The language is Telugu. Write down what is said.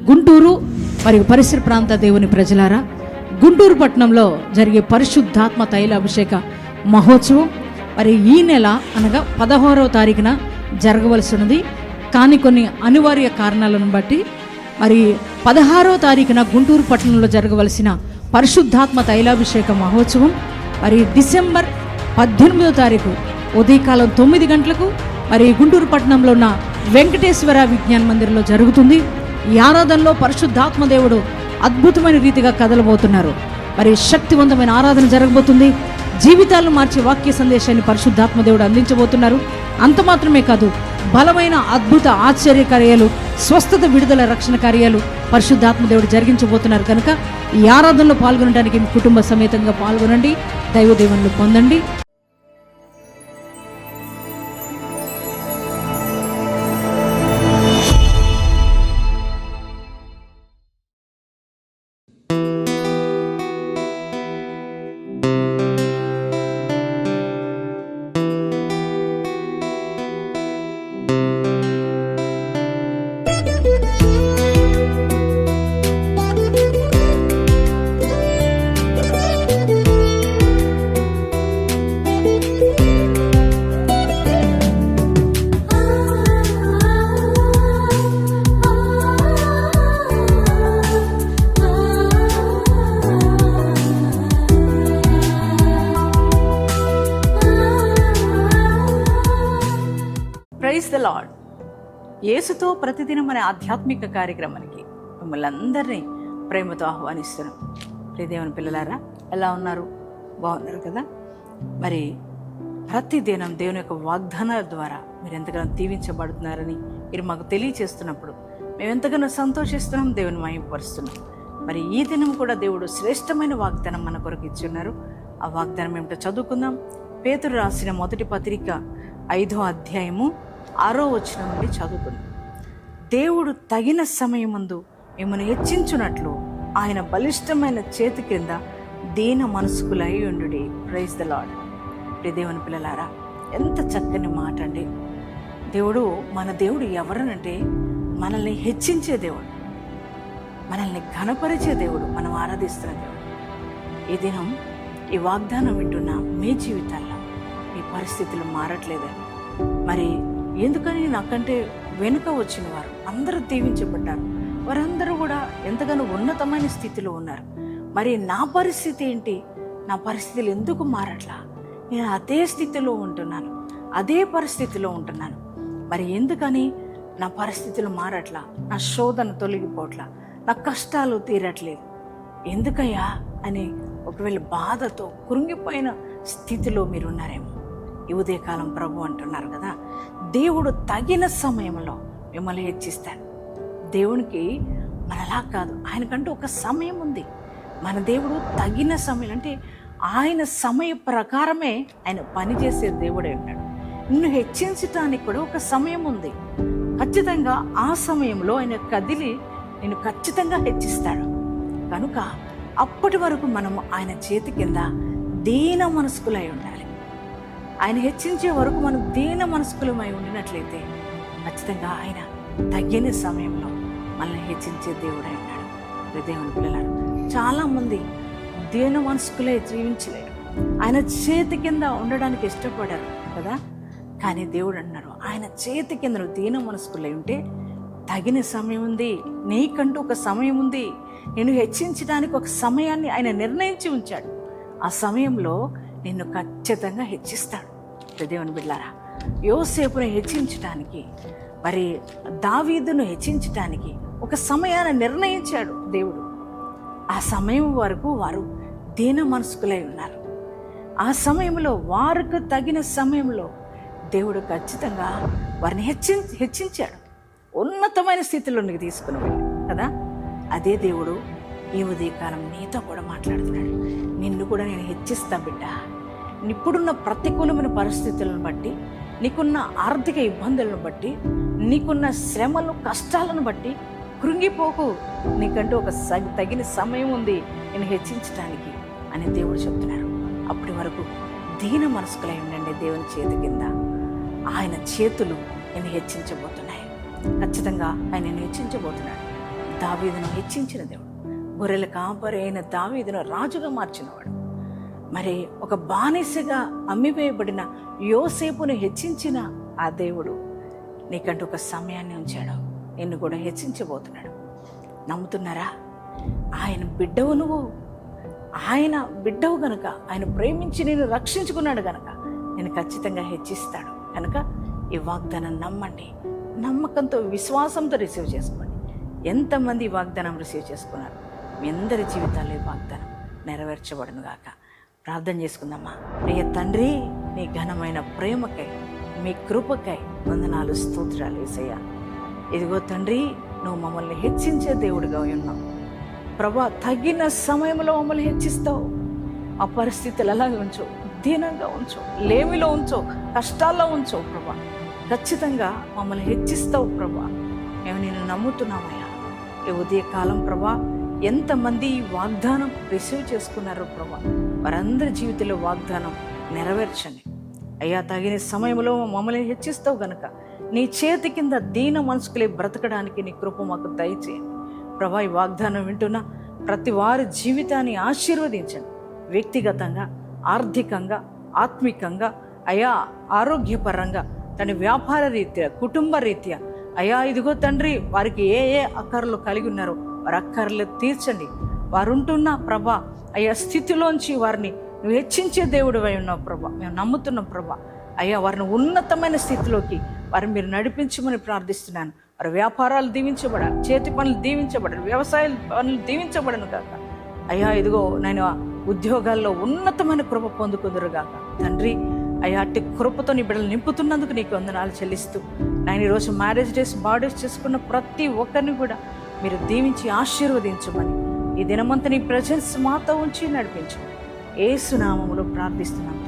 గుంటూరు మరియు పరిసర ప్రాంత దేవుని ప్రజలారా, గుంటూరు పట్టణంలో జరిగే పరిశుద్ధాత్మ తైలాభిషేక మహోత్సవం మరి ఈ నెల అనగా 16వ తారీఖున జరగవలసి ఉన్నది. కానీ కొన్ని అనివార్య కారణాలను బట్టి మరి 16వ తారీఖున గుంటూరు పట్టణంలో జరగవలసిన పరిశుద్ధాత్మ తైలాభిషేక మహోత్సవం మరి డిసెంబర్ 18వ తారీఖు ఉదయకాలం 9 గంటలకు మరి గుంటూరు పట్టణంలో ఉన్న వెంకటేశ్వర విజ్ఞాన మందిరంలో జరుగుతుంది. ఈ ఆరాధనలో పరిశుద్ధాత్మ దేవుడు అద్భుతమైన రీతిగా కదలబోతున్నారు. మరి శక్తివంతమైన ఆరాధన జరగబోతుంది. జీవితాలను మార్చే వాక్య సందేశాన్ని పరిశుద్ధాత్మ దేవుడు అందించబోతున్నారు. అంత మాత్రమే కాదు, బలమైన అద్భుత ఆశ్చర్య కార్యాలు, స్వస్థత, విడుదల, రక్షణ కార్యాలు పరిశుద్ధాత్మ దేవుడు జరిగించబోతున్నారు. కనుక ఈ ఆరాధనలో పాల్గొనడానికి మీ కుటుంబ సమేతంగా పాల్గొనండి, దైవ దీవెనలు పొందండి. Praise the Lord. యేసుతో ప్రతిదినం అనే ఆధ్యాత్మిక కార్యక్రమానికి మిమ్మల్ని అందరినీ ప్రేమతో ఆహ్వానిస్తున్నాం. దేవుని పిల్లలారా, ఎలా ఉన్నారు? బాగున్నారు కదా? మరి ప్రతిదినం దేవుని యొక్క వాగ్దానాల ద్వారా మీరు ఎంతగానో దీవించబడుతున్నారని మీరు మాకు తెలియచేస్తున్నప్పుడు మేము ఎంతగానో సంతోషిస్తున్నాం, దేవుని మహిమపరుస్తున్నాం. మరి ఈ దినం కూడా దేవుడు శ్రేష్టమైన వాగ్దానం మన కొరకు ఇచ్చున్నారు. ఆ వాగ్దానం ఏమిటో చదువుకుందాం. పేతురు రాసిన మొదటి పత్రిక 5వ అధ్యాయము 6వ వచనం నుండి చదువుకుందాం. దేవుడు తగిన సమయమందు మిమ్మల్ని హెచ్చించున్నట్లు ఆయన బలిష్టమైన చేతి క్రింద దీన మనస్కులై ఉండుడి. Praise the Lord. దేవుని పిల్లలారా, ఎంత చక్కని మాట అండి. మన దేవుడు ఎవరనంటే మనల్ని హెచ్చించే దేవుడు, మనల్ని ఘనపరిచే దేవుడు, మనం ఆరాధిస్తున్న దేవుడు. ఈ దినం ఈ వాగ్దానం వింటున్న మీ జీవితాల్లో మీ పరిస్థితులు మారట్లేదని, మరి ఎందుకని నాకంటే వెనుక వచ్చిన వారు అందరూ దీవించబడ్డారు, వారందరూ కూడా ఎంతగానో ఉన్నతమైన స్థితిలో ఉన్నారు. మరి నా పరిస్థితి ఏంటి? నా పరిస్థితులు ఎందుకు మారట్లా? నేను అదే స్థితిలో ఉంటున్నాను, అదే పరిస్థితిలో ఉంటున్నాను. మరి ఎందుకని నా పరిస్థితులు మారట్లా? నా శోధన తొలగిపోట్లా, నా కష్టాలు తీరట్లేదు ఎందుకయ్యా అని ఒకవేళ బాధతో కృంగిపోయిన స్థితిలో మీరున్నారేమో, ఈ ఉదయకాలం ప్రభు అంటున్నారు కదా, దేవుడు తగిన సమయంలో మిమ్మల్ని హెచ్చిస్తాడు. దేవునికి మనలా కాదు, ఆయనకంటూ ఒక సమయం ఉంది. మన దేవుడు తగిన సమయం అంటే ఆయన సమయ ప్రకారమే ఆయన పనిచేసే దేవుడే ఉన్నాడు. నిన్ను హెచ్చించటానికి కూడా ఒక సమయం ఉంది. ఖచ్చితంగా ఆ సమయంలో ఆయన కదిలి నిన్ను ఖచ్చితంగా హెచ్చిస్తాడు. కనుక అప్పటి వరకు మనము ఆయన చేతి కింద దీన మనస్కులై ఉండాలి. ఆయన హెచ్చించే వరకు మనం దీన మనస్కులమై ఉండినట్లయితే ఖచ్చితంగా ఆయన తగిన సమయంలో మనల్ని హెచ్చించే దేవుడై ఉన్నాడు. దేవుని పిల్లలారు, చాలామంది దీన మనస్కులే జీవించలేరు, ఆయన చేతి కింద ఉండడానికి ఇష్టపడారు కదా. కానీ దేవుడు అన్నారు, ఆయన చేతి కింద నువ్వు దీన మనస్కులై ఉంటే తగిన సమయం ఉంది, నీకంటూ ఒక సమయం ఉంది. నేను హెచ్చించడానికి ఒక సమయాన్ని ఆయన నిర్ణయించి ఉంచాడు. ఆ సమయంలో నిన్ను ఖచ్చితంగా హెచ్చిస్తాడు. దేవుని బిడ్డలారా, యోసేపును హెచ్చించడానికి, మరి దావీదును హెచ్చించడానికి ఒక సమయాన్ని నిర్ణయించాడు దేవుడు. ఆ సమయం వరకు వారు దీన మనస్కులై ఉన్నారు. ఆ సమయంలో వారికి తగిన సమయంలో దేవుడు ఖచ్చితంగా వారిని హెచ్చించాడు, ఉన్నతమైన స్థితిలోనికి తీసుకుని వెళ్ళాడు కదా. అదే దేవుడు ఈ ఉదయకాలం నీతో కూడా మాట్లాడుతున్నాడు. నిన్ను కూడా నేను హెచ్చిస్తా బిడ్డ. ఇప్పుడున్న ప్రతికూలమైన పరిస్థితులను బట్టి, నీకున్న ఆర్థిక ఇబ్బందులను బట్టి, నీకున్న శ్రమలు, కష్టాలను బట్టి కృంగిపోకు. నీకంటూ ఒక తగిన సమయం ఉంది నేను హెచ్చించడానికి అని దేవుడు చెప్తున్నారు. అప్పటి వరకు దీన మనస్కులై ఉండండి. దేవుని చేతి కింద ఆయన చేతులు నేను హెచ్చించబోతున్నాయి. ఖచ్చితంగా ఆయన నేను హెచ్చించబోతున్నాడు. దావీదును హెచ్చించిన దేవుడు, గొర్రెల కాపరి అయిన దావీదును రాజుగా మార్చినవాడు, మరి ఒక బానిసగా అమ్మివేయబడిన యోసేపును హెచ్చించిన ఆ దేవుడు నీకంటూ ఒక సమయాన్ని ఉంచాడు, నిన్ను కూడా హెచ్చించబోతున్నాడు. నమ్ముతున్నారా? ఆయన బిడ్డవు నువ్వు, ఆయన బిడ్డవు గనక, ఆయన ప్రేమించి నేను రక్షించుకున్నాడు గనక నేను ఖచ్చితంగా హెచ్చిస్తాడు. కనుక ఈ వాగ్దానం నమ్మండి, నమ్మకంతో విశ్వాసంతో రిసీవ్ చేసుకోండి. ఎంతమంది ఈ వాగ్దానం రిసీవ్ చేసుకున్నారు? మీ అందరి జీవితాల్లో ఈ వాగ్దానం నెరవేర్చబడును గాక. ప్రార్థన చేసుకుందామా. ప్రియ తండ్రి, నీ ఘనమైన ప్రేమకై, మీ కృపకై వందనాలు, స్తోత్రాలు యేసయ్యా. ఇదిగో తండ్రి, నువ్వు మమ్మల్ని హెచ్చించే దేవుడిగా ఉన్నావు ప్రభా. తగిన సమయంలో మమ్మల్ని హెచ్చిస్తావు. ఆ పరిస్థితులు అలాగే ఉంచు, దీనంగా ఉంచు, లేమిలో ఉంచు, కష్టాల్లో ఉంచు ప్రభా. ఖచ్చితంగా మమ్మల్ని హెచ్చిస్తావు ప్రభా. మేము నిన్ను నమ్ముతున్నామయ్యా. ఈ ఉదయకాలం ప్రభా, ఎంతమంది ఈ వాగ్దానం రిసీవ్ చేసుకున్నారో ప్రభా, వారందరి జీవితంలో వాగ్దానం నెరవేర్చండి అయ్యా. తగిన సమయంలో మమ్మల్ని హెచ్చిస్తావు గనక నీ చేతి కింద దీన మనసుకులే బ్రతకడానికి నీ కృప మాకు దయచేయండి ప్రభా. ఈ వాగ్దానం వింటున్న ప్రతి వారి జీవితాన్ని ఆశీర్వదించండి. వ్యక్తిగతంగా, ఆర్థికంగా, ఆత్మికంగా, అయా ఆరోగ్యపరంగా, తన వ్యాపార రీత్యా, కుటుంబ రీత్యా అయా ఇదిగో తండ్రి, వారికి ఏ ఏ అక్కర్లు కలిగి ఉన్నారో వారి అక్కర్లు తీర్చండి. వారు ఉంటున్న ప్రభా అయ్యా స్థితిలోంచి వారిని నువ్వు హెచ్చించే దేవుడు అయి ఉన్నావు ప్రభా. మేము నమ్ముతున్నాం ప్రభా. అయ్యా వారిని ఉన్నతమైన స్థితిలోకి వారిని మీరు నడిపించమని ప్రార్థిస్తున్నాను. వారి వ్యాపారాలు దీవించబడాలి, చేతి పనులు దీవించబడాలి, వ్యవసాయ పనులు దీవించబడను కాక అయ్యా. ఇదిగో నేను ఉద్యోగాల్లో ఉన్నతమైన కృప పొందుకుందరుగాక తండ్రి. అయ్యా అట్టి కృపతో నీ బిడ్డలు నింపుతున్నందుకు నీకు వందనాలు చెల్లిస్తూ, నేను ఈరోజు మ్యారేజ్ డేస్, బర్త్డేస్ చేసుకున్న ప్రతి ఒక్కరిని కూడా మీరు దీవించి ఆశీర్వదించమని, ఈ దినమంతా నీ ప్రెజెన్స్ మాతో ఉంచి నడిపించమని యేసు నామములో ప్రార్థిస్తున్నాం.